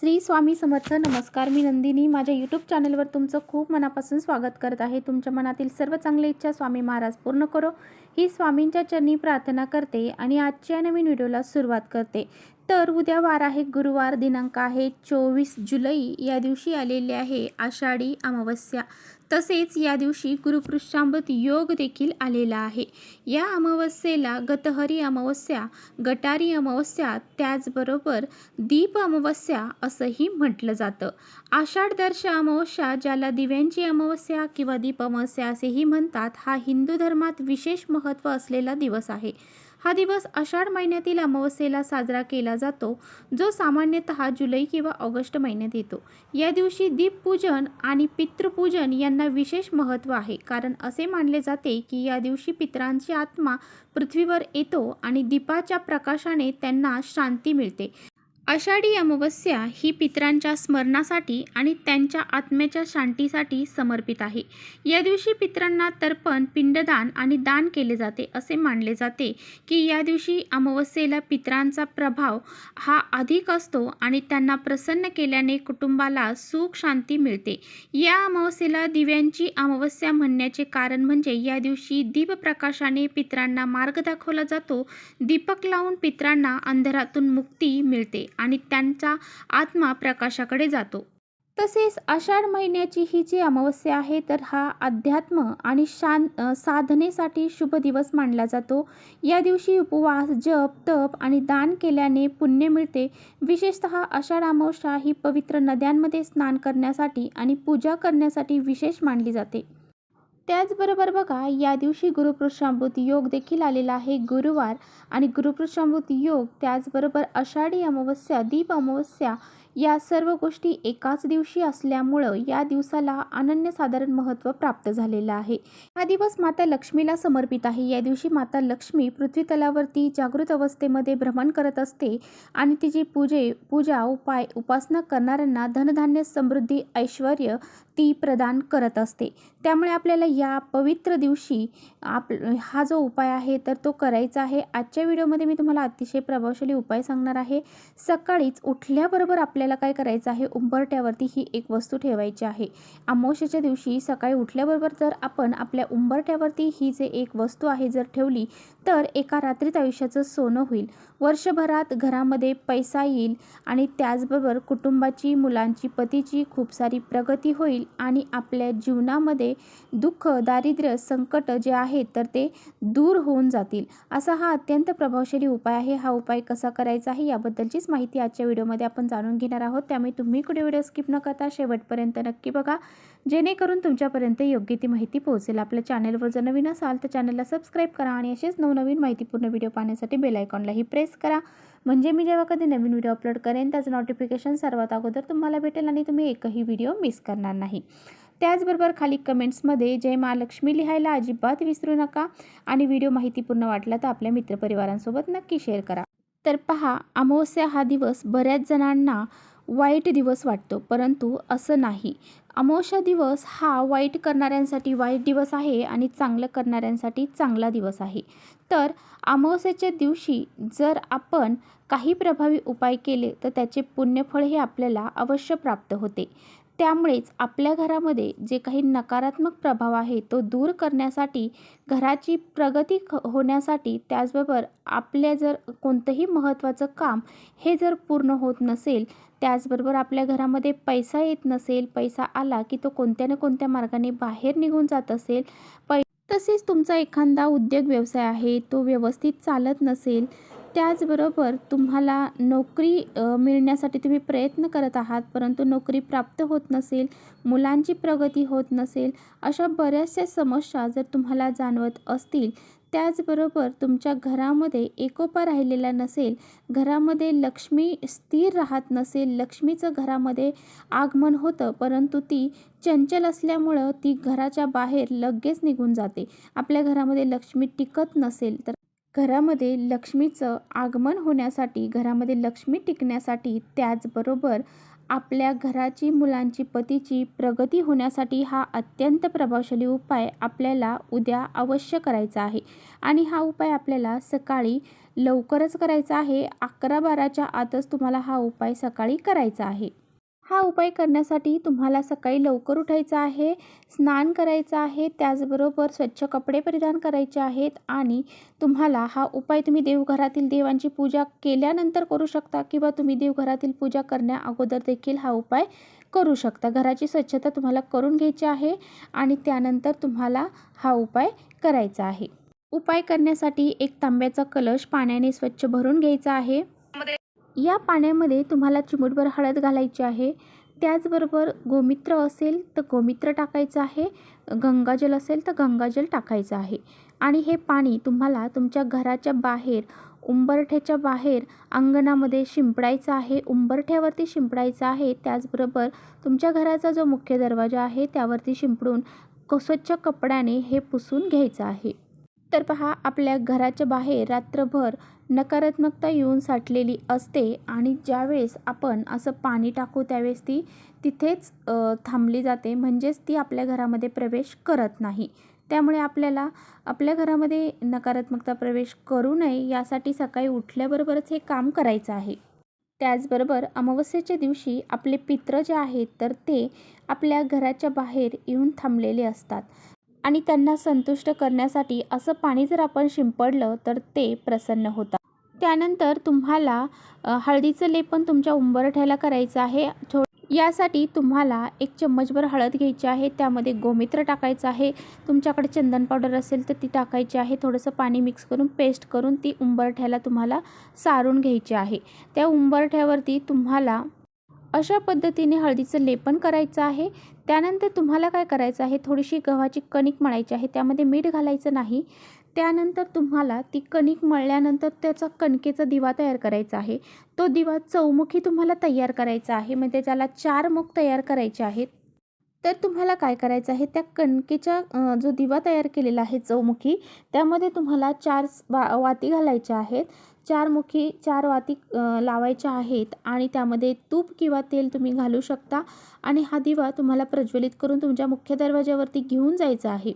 श्री स्वामी समर्थ. नमस्कार, मी नंदिनी. माझ्या यूट्यूब चॅनलवर तुमचं खूप मनापासून स्वागत करत आहे. तुमच्या मनातील सर्व चांगल्या इच्छा स्वामी महाराज पूर्ण करो ही स्वामींच्या चरणी प्रार्थना करते आणि आजच्या नवीन व्हिडिओला सुरुवात करते. तर उद्या वार आहे गुरुवार, दिनांक आहे 24 जुलै. या दिवशी आलेले आहे आषाढी अमावस्या. तसेच या दिवशी गुरुपुष्यामृत योग देखील आलेला आहे. या अमावस्येला गतहरी अमावस्या, गटारी अमावस्या, त्याचबरोबर दीप अमावस्या असंही म्हटलं जातं. आषाढ दर्श अमावस्या, ज्याला दिव्यांची अमावस्या किंवा दीप अमावस्या असेही म्हणतात, हा हिंदू धर्मात विशेष महत्त्व असलेला दिवस आहे. हा दिवस आषाढ महिन्यातील अमावस्येला साजरा केला जातो, जो सामान्यतः जुलै किंवा ऑगस्ट महिन्यात येतो. या दिवशी दीपपूजन आणि पितृपूजन यांना विशेष महत्त्व आहे, कारण असे मानले जाते की या दिवशी पितरांची आत्मा पृथ्वीवर येतो आणि दीपाच्या प्रकाशाने त्यांना शांती मिळते. आषाढी अमावस्या ही पितरांच्या स्मरणासाठी आणि त्यांच्या आत्म्याच्या शांतीसाठी समर्पित आहे. या दिवशी पितरांना तर्पण, पिंडदान आणि दान केले जाते. असे मानले जाते की या दिवशी अमावस्येला पितरांचा प्रभाव हा अधिक असतो आणि त्यांना प्रसन्न केल्याने कुटुंबाला सुख शांती मिळते. या अमावस्येला दिव्यांची अमावस्या म्हणण्याचे कारण म्हणजे या दिवशी दीपप्रकाशाने पितरांना मार्ग दाखवला जातो. दीपक लावून पितरांना अंधारातून मुक्ती मिळते आणि त्यांचा आत्मा प्रकाशाकडे जातो. तसेच आषाढ महिन्याची ही जी अमावस्या आहे, तर हा अध्यात्म आणि साधनेसाठी शुभ दिवस मानला जातो. या दिवशी उपवास, जप, तप आणि दान केल्याने पुण्य मिळते. विशेषतः आषाढ अमावस्या ही पवित्र नद्यांमध्ये स्नान करण्यासाठी आणि पूजा करण्यासाठी विशेष मानली जाते. त्याचबरोबर बघा, या दिवशी गुरुपुष्यामृत योग देखील आलेला आहे. गुरुवार आणि गुरुपुष्यामृत योग, त्याचबरोबर आषाढी अमावस्या, दीप अमावस्या या सर्व गोष्टी एकाच दिवशी असल्यामुळं या दिवसाला अनन्यसाधारण महत्त्व प्राप्त झालेलं आहे. हा दिवस माता लक्ष्मीला समर्पित आहे. या दिवशी माता लक्ष्मी पृथ्वी तलावरती जागृत अवस्थेमध्ये भ्रमण करत असते आणि तिची पूजा, उपासना करणाऱ्यांना धनधान्य, समृद्धी, ऐश्वर ती प्रदान करत असते. त्यामुळे आपल्याला या पवित्र दिवशी हा जो उपाय आहे तर तो करायचा आहे. आजच्या व्हिडिओमध्ये मी तुम्हाला अतिशय प्रभावशाली उपाय सांगणार आहे. सकाळीच उठल्याबरोबर आपल्याला काय करायचं आहे, उंबरठ्यावरती ही एक वस्तू ठेवायची आहे. अमावस्येच्या दिवशी सकाळी उठल्याबरोबर जर आपण आपल्या उंबरठ्यावरती ही जे एक वस्तू आहे जर ठेवली, तर एका रात्रीत आयुष्याचं सोनं होईल. वर्षभरात घरामध्ये पैसा येईल आणि त्याचबरोबर कुटुंबाची, मुलांची, पतीची खूप सारी प्रगती होईल आणि आपल्या जीवनामध्ये दुःख, दारिद्र्य, संकट जे आहेत तर ते दूर होऊन जातील. असा हा अत्यंत प्रभावशाली उपाय आहे. हा उपाय कसा करायचा आहे याबद्दलचीच माहिती आजच्या व्हिडिओमध्ये आपण जाणून घेणार आहोत. त्यामुळे तुम्ही कुठे व्हिडिओ स्किप न करता शेवटपर्यंत नक्की बघा, जेणेकरून तुमच्यापर्यंत योग्य ती माहिती पोहोचेल. आपल्या चॅनलवर जर नवीन असाल तर चॅनलला सबस्क्राईब करा आणि असेच नवनवीन माहितीपूर्ण व्हिडिओ पाहण्यासाठी बेल आयकॉनलाही प्रेस करा, म्हणजे मी जेव्हा कधी नवीन व्हिडिओ अपलोड करेन त्याचं नोटिफिकेशन सर्वात अगोदर तुम्हाला भेटेल आणि तुम्ही एकही व्हिडिओ मिस करणार नाही. त्याचबरोबर खाली कमेंट्समध्ये जय महालक्ष्मी लिहायला अजिबात विसरू नका आणि व्हिडिओ माहितीपूर्ण वाटला तर आपल्या मित्रपरिवारांसोबत नक्की शेअर करा. तर पहा, अमावस्या हा दिवस बऱ्याच जणांना वाईट दिवस वाटतो, परंतु असं नाही. अमावस्या दिवस हा वाईट करणाऱ्यांसाठी वाईट दिवस आहे आणि चांगलं करणाऱ्यांसाठी चांगला दिवस आहे. तर अमावस्येच्या दिवशी जर आपण काही प्रभावी उपाय केले तर त्याचे पुण्यफळ हे आपल्याला अवश्य प्राप्त होते. त्यामुळेच आपल्या घरामध्ये जे काही नकारात्मक प्रभाव आहे तो दूर करण्यासाठी, घराची प्रगती होण्यासाठी, त्याचबरोबर आपल्या जर कोणतंही महत्त्वाचं काम हे जर पूर्ण होत नसेल, त्याचबरोबर आपल्या घरामध्ये पैसा येत नसेल, पैसा आला की तो कोणत्या ना कोणत्या मार्गाने बाहेर निघून जात असेल, तसेच तुमचा एखादा उद्योग व्यवसाय आहे तो व्यवस्थित चालत नसेल, त्याचबरोबर तुम्हाला नोकरी मिळण्यासाठी तुम्ही प्रयत्न करत आहात परंतु नोकरी प्राप्त होत नसेल, मुलांची प्रगती होत नसेल, अशा बऱ्याचशा समस्या जर तुम्हाला जाणवत असतील, त्याचबरोबर तुमच्या घरामध्ये एकोपा राहिलेला नसेल, घरामध्ये लक्ष्मी स्थिर राहत नसेल, लक्ष्मीचं घरामध्ये आगमन होतं परंतु ती चंचल असल्यामुळं ती घराच्या बाहेर लगेच निघून जाते, आपल्या घरामध्ये लक्ष्मी टिकत नसेल, तर घरामध्ये लक्ष्मीचं आगमन होण्यासाठी, घरामध्ये लक्ष्मी टिकण्यासाठी, त्याचबरोबर आपल्या घराची, मुलांची, पतीची प्रगती होण्यासाठी हा अत्यंत प्रभावशाली उपाय आपल्याला उद्या अवश्य करायचा आहे. आणि हा उपाय आपल्याला सकाळी लवकरच करायचा आहे. 11-12च्या आतच तुम्हाला हा उपाय सकाळी करायचा आहे. हा उपाय करण्यासाठी तुम्हाला सकाळी लवकर उठायचं आहे, स्नान करायचं आहे, त्याचबरोबर स्वच्छ कपडे परिधान करायचे आहेत आणि तुम्हाला हा उपाय तुम्ही देवघरातील देवांची पूजा केल्यानंतर करू शकता किंवा तुम्ही देवघरातील पूजा करण्या अगोदर देखील हा उपाय करू शकता. घराची स्वच्छता तुम्हाला करून घ्यायची आहे आणि त्यानंतर तुम्हाला हा उपाय करायचा आहे. उपाय करण्यासाठी एक तांब्याचा कलश पाण्याने स्वच्छ भरून घ्यायचा आहे. या पाण्यामध्ये तुम्हाला चिमूटभर हळद घालायची आहे. त्याचबरोबर गोमूत्र असेल तर गोमूत्र टाकायचं आहे, गंगाजल असेल तर गंगाजल टाकायचं आहे. आणि हे पाणी तुम्हाला तुमच्या घराच्या बाहेर, उंबरठ्याच्या बाहेर अंगणामध्ये शिंपडायचं आहे, उंबरठ्यावरती शिंपडायचं आहे. त्याचबरोबर तुमच्या घराचा जो मुख्य दरवाजा आहे त्यावरती शिंपडून स्वच्छ कपड्याने हे पुसून घ्यायचं आहे. तर पहा, आपल्या घराच्या बाहेर रात्रभर नकारात्मकता येऊन साठलेली असते आणि ज्यावेळेस आपण असं पाणी टाकू त्यावेळेस ती तिथेच थांबली जाते, म्हणजेच ती आपल्या घरामध्ये प्रवेश करत नाही. त्यामुळे आपल्याला आपल्या घरामध्ये नकारात्मकता प्रवेश करू नये यासाठी सकाळी उठल्याबरोबरच हे काम करायचं आहे. त्याचबरोबर अमावस्येच्या दिवशी आपले पितृ जे आहेत तर ते आपल्या घराच्या बाहेर येऊन थांबलेले असतात आणि त्यांना संतुष्ट करण्यासाठी असं पाणी जर आपण शिंपडलं तर ते प्रसन्न होतात. त्यानंतर तुम्हाला हळदीचं लेपन तुमच्या उंबरठ्याला करायचं आहे. यासाठी तुम्हाला 1 चम्मचभर हळद घ्यायची आहे, त्यामध्ये गोमूत्र टाकायचं आहे, तुमच्याकडे चंदन पावडर असेल तर ती टाकायची आहे. थोडंसं पाणी मिक्स करून पेस्ट करून ती उंबरठ्याला तुम्हाला सारून घ्यायची आहे. त्या उंबरठ्यावरती तुम्हाला अशा पद्धतीने हळदीचं लेपन करायचं आहे. त्यानंतर तुम्हाला काय करायचं आहे, थोडीशी गव्हाची कणिक मळायची आहे, त्यामध्ये मीठ घालायचं नाही. त्यानंतर तुम्हाला ती कणिक मळल्यानंतर त्याचा कणकेचा दिवा तयार करायचा आहे. तो दिवा चौमुखी तुम्हाला तयार करायचा आहे, म्हणजे त्याला 4 मुख तयार करायचे आहेत. तर तुम्हाला काय करायचं आहे, त्या कणकेचा जो दिवा तयार केलेला आहे चौमुखी, त्यामध्ये तुम्हाला 4 वाती घालायच्या आहेत. 4 मुखी 4 वाती लावायच्या आहेत आणि त्यामध्ये तूप किंवा तेल तुम्ही घालू शकता आणि हा दिवा तुम्हाला प्रज्वलित करून तुमच्या मुख्य दरवाजावरती घेऊन जायचा आहे.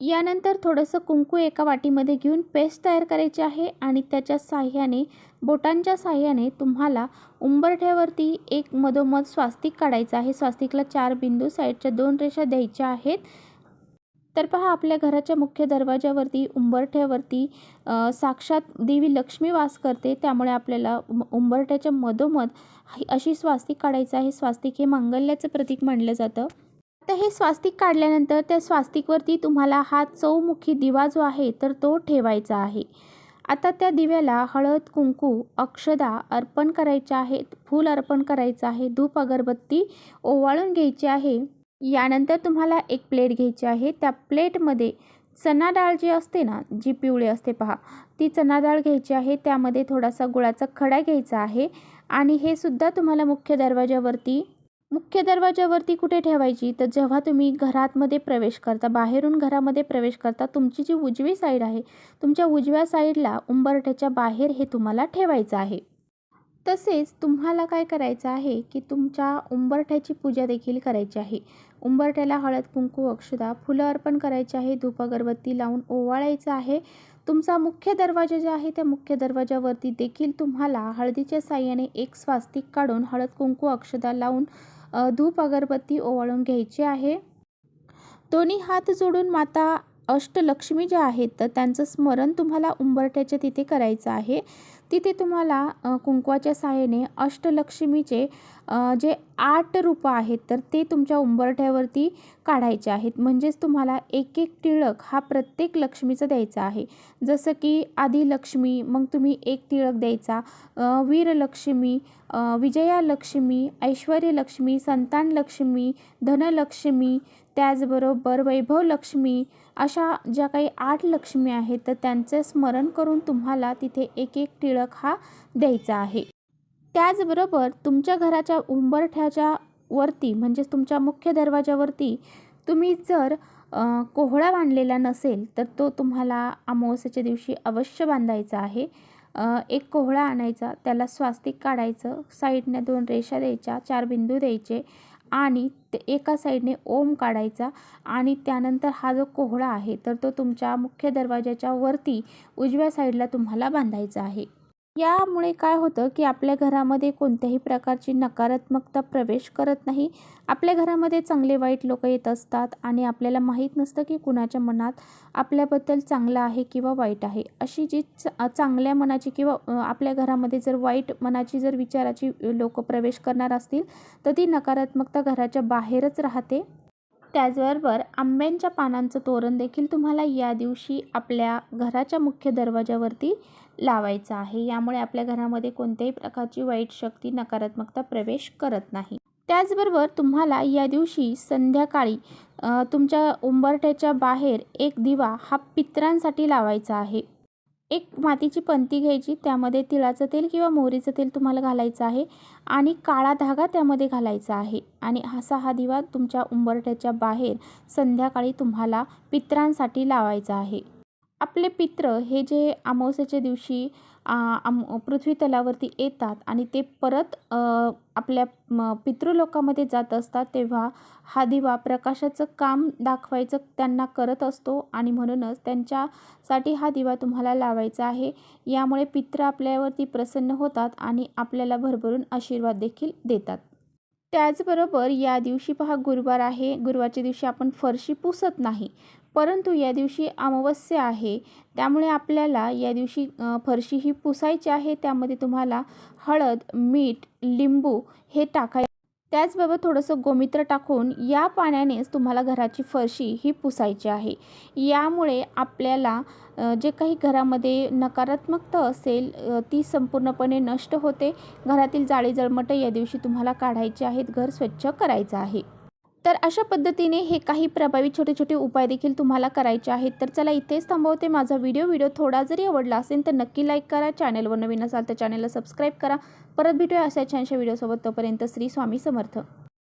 यानंतर थोडंसं कुंकू एका वाटीमध्ये घेऊन पेस्ट तयार करायची आहे आणि त्याच्या साह्याने, बोटांच्या साह्याने तुम्हाला उंबरठ्यावरती एक मधोमध स्वास्तिक काढायचं आहे. स्वास्तिकला 4 बिंदू, साईडच्या 2 रेषा द्यायच्या आहेत. तर पहा, आपल्या घराच्या मुख्य दरवाजावरती, उंबरठ्यावरती साक्षात देवी लक्ष्मी वास करते. त्यामुळे आपल्याला उंबरठ्याच्या मधोमध अशी स्वास्तिक काढायचं आहे. स्वास्तिक हे मांगल्याचं प्रतीक मानलं जातं. आता हे स्वास्तिक काढल्यानंतर त्या स्वास्तिकवरती तुम्हाला हा चौमुखी दिवा जो आहे तर तो ठेवायचा आहे. आता त्या दिव्याला हळद, कुंकू, अक्षदा अर्पण करायच्या आहेत, फूल अर्पण करायचं आहे, धूप अगरबत्ती ओवाळून घ्यायची आहे. यानंतर तुम्हाला एक प्लेट घ्यायची आहे. त्या प्लेटमध्ये चणा डाळ जी असते ना, जी पिवळी असते पहा, ती चणा डाळ घ्यायची आहे. त्यामध्ये थोडासा गुळाचा खडा घ्यायचा आहे आणि हे सुद्धा तुम्हाला मुख्य दरवाजावरती कुठे ठेवायची, तर जेव्हा तुम्ही घरामध्ये प्रवेश करता, बाहेरून घरामध्ये प्रवेश करता, तुमची जी उजवी साईड आहे, तुमच्या उजव्या साईडला उंबरठ्याच्या बाहेर हे तुम्हाला ठेवायचं आहे. तसेच तुम्हाला काय करायचं आहे की तुमच्या उंबरठ्याची पूजा देखील करायची आहे. उंबरठ्याला हळद, कुंकू, अक्षदा, फुलं अर्पण करायची आहे, धूप अगरबत्ती लावून ओवाळायचं आहे. तुमचा मुख्य दरवाजा जे आहे त्या मुख्य दरवाजावरती देखील तुम्हाला हळदीच्या साह्याने एक स्वास्तिक काढून हळद, कुंकू, अक्षदा लावून धूप अगरबत्ती ओवाळून घ्यायची आहे. दोन्ही हात जोडून माता अष्टलक्ष्मी ज्या आहेत तर त्यांचं स्मरण तुम्हाला उंबरठ्याच्या तिथे करायचं आहे. तिथे तुम्हाला कुंकवाच्या साहाय्याने अष्टलक्ष्मीचे जे 8 रूपं आहेत तर ते तुमच्या उंबरठ्यावरती काढायचे आहेत. म्हणजेच तुम्हाला एक एक टिळक हा प्रत्येक लक्ष्मीचा द्यायचा आहे. जसं की आदिलक्ष्मी, मग तुम्ही एक टिळक द्यायचा, वीरलक्ष्मी, विजयालक्ष्मी, ऐश्वर्यलक्ष्मी, संतानलक्ष्मी, धनलक्ष्मी, त्याचबरोबर वैभवलक्ष्मी, अशा ज्या काही 8 लक्ष्मी आहेत तर त्यांचे स्मरण करून तुम्हाला तिथे एक एक टिळक हा द्यायचा आहे. त्याचबरोबर तुमच्या घराच्या उंबरठ्याच्या वरती, म्हणजेच तुमच्या मुख्य दरवाजावरती तुम्ही जर कोहळा बांधलेला नसेल तर तो तुम्हाला अमावस्येच्या दिवशी अवश्य बांधायचा आहे. एक कोहळा आणायचा, त्याला स्वास्तिक काढायचं, साईडने 2 रेषा द्यायच्या, 4 बिंदू द्यायचे आणि ते एका साईडने ओम काढायचा आणि त्यानंतर हा जो कोहळा आहे तर तो तुमच्या मुख्य दरवाजाच्या वरती उजव्या साईडला तुम्हाला बांधायचा आहे. यामुळे काय होतं की आपल्या घरामध्ये कोणत्याही प्रकारची नकारात्मकता प्रवेश करत नाही. आपल्या घरामध्ये चांगले वाईट लोक येत असतात आणि आपल्याला माहीत नसतं की कुणाच्या मनात आपल्याबद्दल चांगलं आहे किंवा वाईट आहे. अशी जी चांगल्या मनाची किंवा आपल्या घरामध्ये जर वाईट मनाची जर विचाराची लोक प्रवेश करणार असतील तर ती नकारात्मकता घराच्या बाहेरच राहते. त्याचबरोबर आंब्यांच्या पानांचं तोरण देखील तुम्हाला या दिवशी आपल्या घराच्या मुख्य दरवाजावरती लावायचं आहे. यामुळे आपल्या घरामध्ये कोणत्याही प्रकारची वाईट शक्ती, नकारात्मकता प्रवेश करत नाही. त्याचबरोबर तुम्हाला या दिवशी संध्याकाळी तुमच्या उंबरठ्याच्या बाहेर एक दिवा हा पितरांसाठी लावायचा आहे. एक मातीची पंती घ्यायची, त्यामध्ये तिळाचं तेल किंवा मोहरीचं तेल तुम्हाला घालायचं आहे आणि काळा धागा त्यामध्ये घालायचा आहे आणि हा दिवा तुमच्या उंबरठ्याच्या बाहेर संध्याकाळी तुम्हाला पितरांसाठी लावायचा आहे. आपले पित्र हे जे अमावस्येच्या दिवशी पृथ्वी तलावरती येतात आणि ते परत आपल्या पितृलोकामध्ये जात असतात, तेव्हा हा दिवा प्रकाशाचं काम दाखवायचं त्यांना करत असतो आणि म्हणूनच त्यांच्यासाठी हा दिवा तुम्हाला लावायचा आहे. यामुळे पित्र आपल्यावरती प्रसन्न होतात आणि आपल्याला भरभरून आशीर्वाद देखील देतात. त्याचबरोबर या दिवशी पहा, गुरुवार आहे. गुरुवारच्या दिवशी आपण फरशी पुसत नाही, परंतु या दिवशी अमावस्या आहे, त्यामुळे आपल्याला या दिवशी फरशी ही पुसायची आहे. त्यामध्ये तुम्हाला हळद, मीठ, लिंबू हे टाकायचं. त्याचबरोबर थोडंसं गोमित्र टाकून या पाण्यानेच तुम्हाला घराची फरशी ही पुसायची आहे. यामुळे आपल्याला जे काही घरामध्ये नकारात्मकता असेल ती संपूर्णपणे नष्ट होते. घरातील जाळी जळमटं या दिवशी तुम्हाला काढायचे आहेत, घर स्वच्छ करायचं आहे. तर अशा पद्धतीने हे काही प्रभावी छोटे छोटे उपाय देखील तुम्हाला करायचे आहेत. तर चला इथेच थांबवते. माझा व्हिडिओ थोडा जरी आवडला असेल तर नक्की लाईक करा. चॅनलवर नवीन असाल तर चॅनलला सबस्क्राईब करा. परत भेटूया अशा छानशा व्हिडिओसोबत. तोपर्यंत श्री स्वामी समर्थ.